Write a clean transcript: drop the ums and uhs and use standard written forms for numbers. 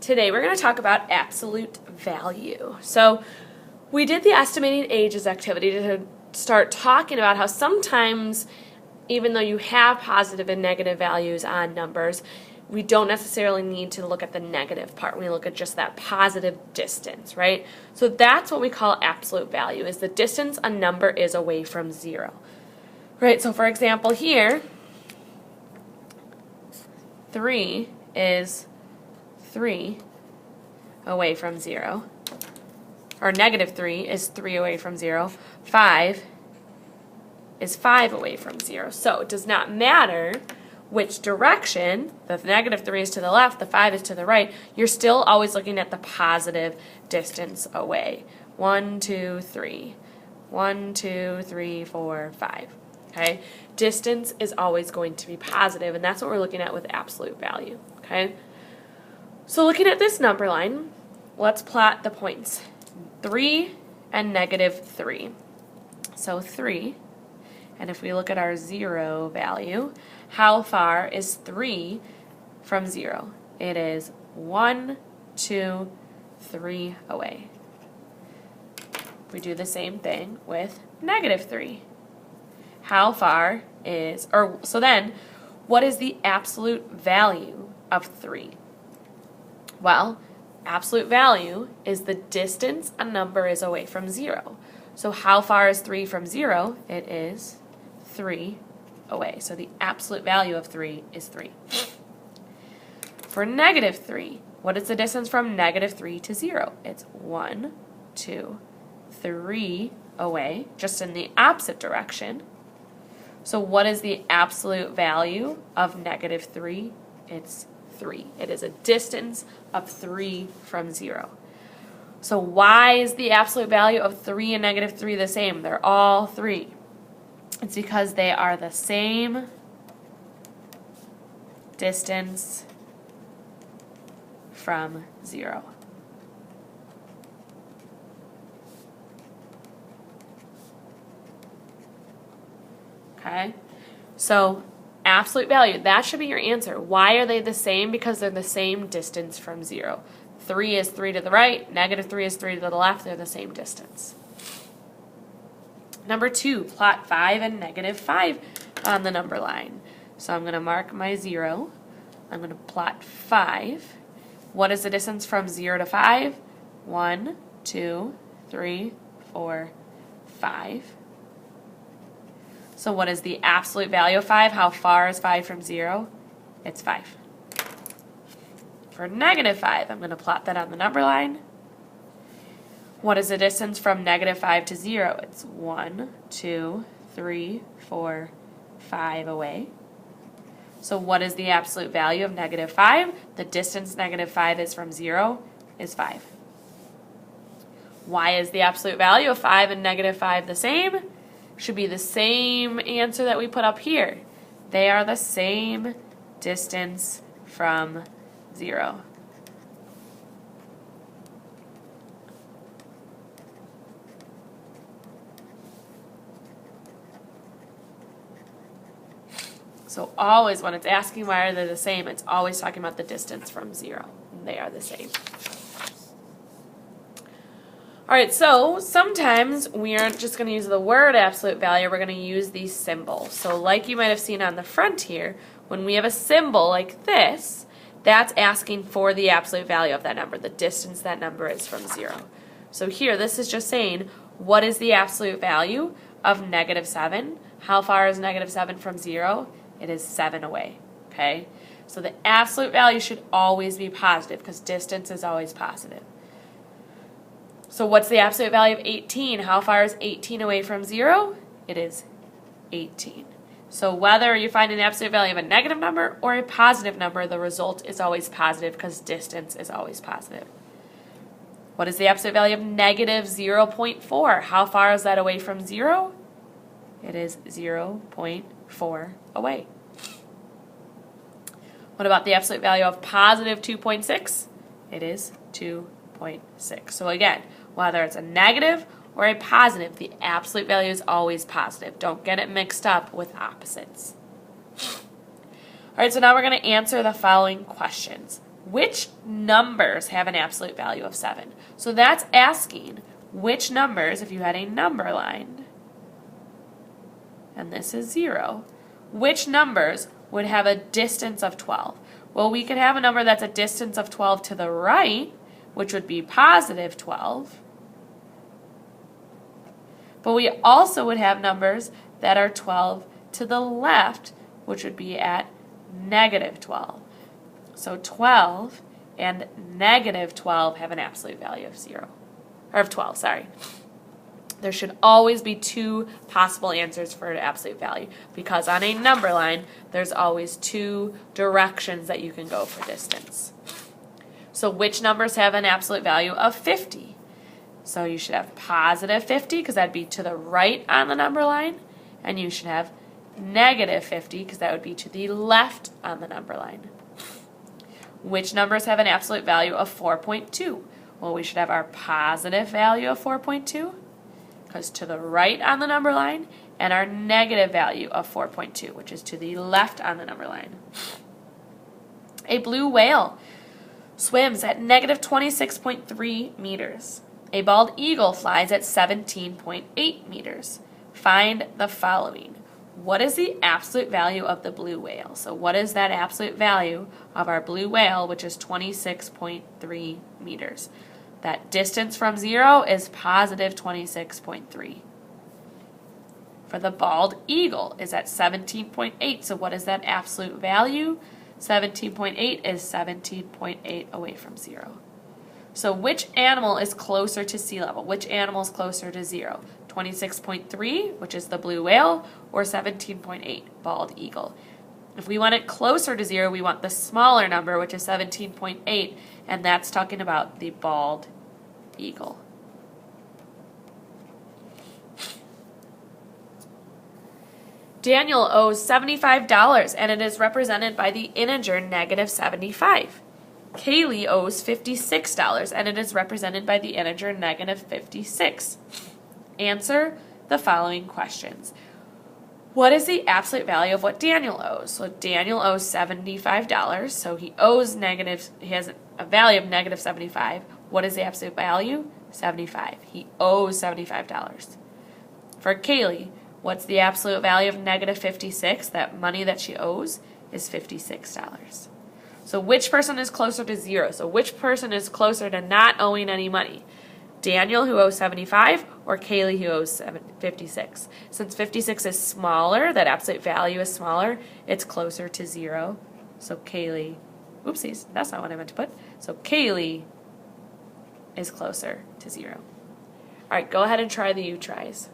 Today we're going to talk about absolute value. So we did the estimating ages activity to start talking about how sometimes, even though you have positive and negative values on numbers, we don't necessarily need to look at the negative part. We look at just that positive distance, right? So that's what we call absolute value, is the distance a number is away from zero. Right, so for example here, 3 is 3 away from 0, or negative 3 is 3 away from 0, 5 is 5 away from 0. So it does not matter which direction, the negative 3 is to the left, the 5 is to the right, you're still always looking at the positive distance away. 1, 2, 3. 1, 2, 3, 4, 5. Okay? Distance is always going to be positive, and that's what we're looking at with absolute value. Okay? So looking at this number line, let's plot the points. 3 and negative 3. So 3, and if we look at our 0 value, how far is 3 from 0? It is 1, 2, 3 away. We do the same thing with negative 3. How far is, so then, what is the absolute value of 3? Well, absolute value is the distance a number is away from 0. So how far is 3 from 0? It is 3 away. So the absolute value of 3 is 3. For negative 3, what is the distance from negative 3 to 0? It's 1, 2, 3 away, just in the opposite direction. So what is the absolute value of negative 3? It's 3. It is a distance of 3 from 0. So why is the absolute value of 3 and negative 3 the same? They're all 3. It's because they are the same distance from 0. Okay, so absolute value, that should be your answer. Why are they the same? Because they're the same distance from 0. 3 is 3 to the right, negative 3 is 3 to the left, they're the same distance. Number 2, plot 5 and negative 5 on the number line. So I'm going to mark my 0. I'm going to plot 5. What is the distance from 0 to 5? 1, 2, 3, 4, 5. So what is the absolute value of 5? How far is 5 from 0? It's 5. For negative 5, I'm going to plot that on the number line. What is the distance from negative 5 to 0? It's 1, 2, 3, 4, 5 away. So what is the absolute value of negative 5? The distance negative 5 is from 0 is 5. Why is the absolute value of 5 and negative 5 the same? Should be the same answer that we put up here. They are the same distance from 0. So always when it's asking why are they the same, it's always talking about the distance from 0. They are the same. Alright, so sometimes we aren't just going to use the word absolute value, we're going to use the symbol. So like you might have seen on the front here, when we have a symbol like this, that's asking for the absolute value of that number, the distance that number is from 0. So here, this is just saying, what is the absolute value of negative 7? How far is negative 7 from 0? It is 7 away, okay? So the absolute value should always be positive because distance is always positive. So what's the absolute value of 18? How far is 18 away from 0? It is 18. So whether you find an absolute value of a negative number or a positive number, the result is always positive because distance is always positive. What is the absolute value of negative 0.4? How far is that away from 0? It is 0.4 away. What about the absolute value of positive 2.6? It is 2.6. So again, whether it's a negative or a positive, the absolute value is always positive. Don't get it mixed up with opposites. All right, so now we're going to answer the following questions. which numbers have an absolute value of 7? So that's asking which numbers, if you had a number line, and this is 0, which numbers would have a distance of 12? Well, we could have a number that's a distance of 12 to the right, which would be positive 12. But we also would have numbers that are 12 to the left, which would be at negative 12. So 12 and negative 12 have an absolute value of 0, or of 12, sorry. There should always be 2 possible answers for an absolute value, because on a number line, there's always 2 directions that you can go for distance. So which numbers have an absolute value of 50? So you should have positive 50, because that'd be to the right on the number line, and you should have negative 50, because that would be to the left on the number line. Which numbers have an absolute value of 4.2? Well, we should have our positive value of 4.2, because to the right on the number line, and our negative value of 4.2, which is to the left on the number line. A blue whale swims at negative 26.3 meters. A bald eagle flies at 17.8 meters. Find the following. What is the absolute value of the blue whale? So what is that absolute value of our blue whale, which is 26.3 meters? That distance from 0 is positive 26.3. For the bald eagle is at 17.8. So what is that absolute value? 17.8 is 17.8 away from 0. So which animal is closer to sea level? Which animal is closer to 0? 26.3, which is the blue whale, or 17.8, bald eagle? If we want it closer to 0, we want the smaller number, which is 17.8, and that's talking about the bald eagle. Daniel owes $75, and it is represented by the integer negative 75. Kaylee owes $56, and it is represented by the integer negative 56. Answer the following questions. What is the absolute value of what Daniel owes? So Daniel owes $75, so he has a value of negative 75. What is the absolute value? 75. He owes $75. For Kaylee, what's the absolute value of negative 56? That money that she owes is $56. So which person is closer to 0? So which person is closer to not owing any money? Daniel, who owes 75, or Kaylee, who owes 56? Since 56 is smaller, that absolute value is smaller, it's closer to 0. So Kaylee, oopsies, that's not what I meant to put. So Kaylee is closer to 0. All right, go ahead and try the U-tries.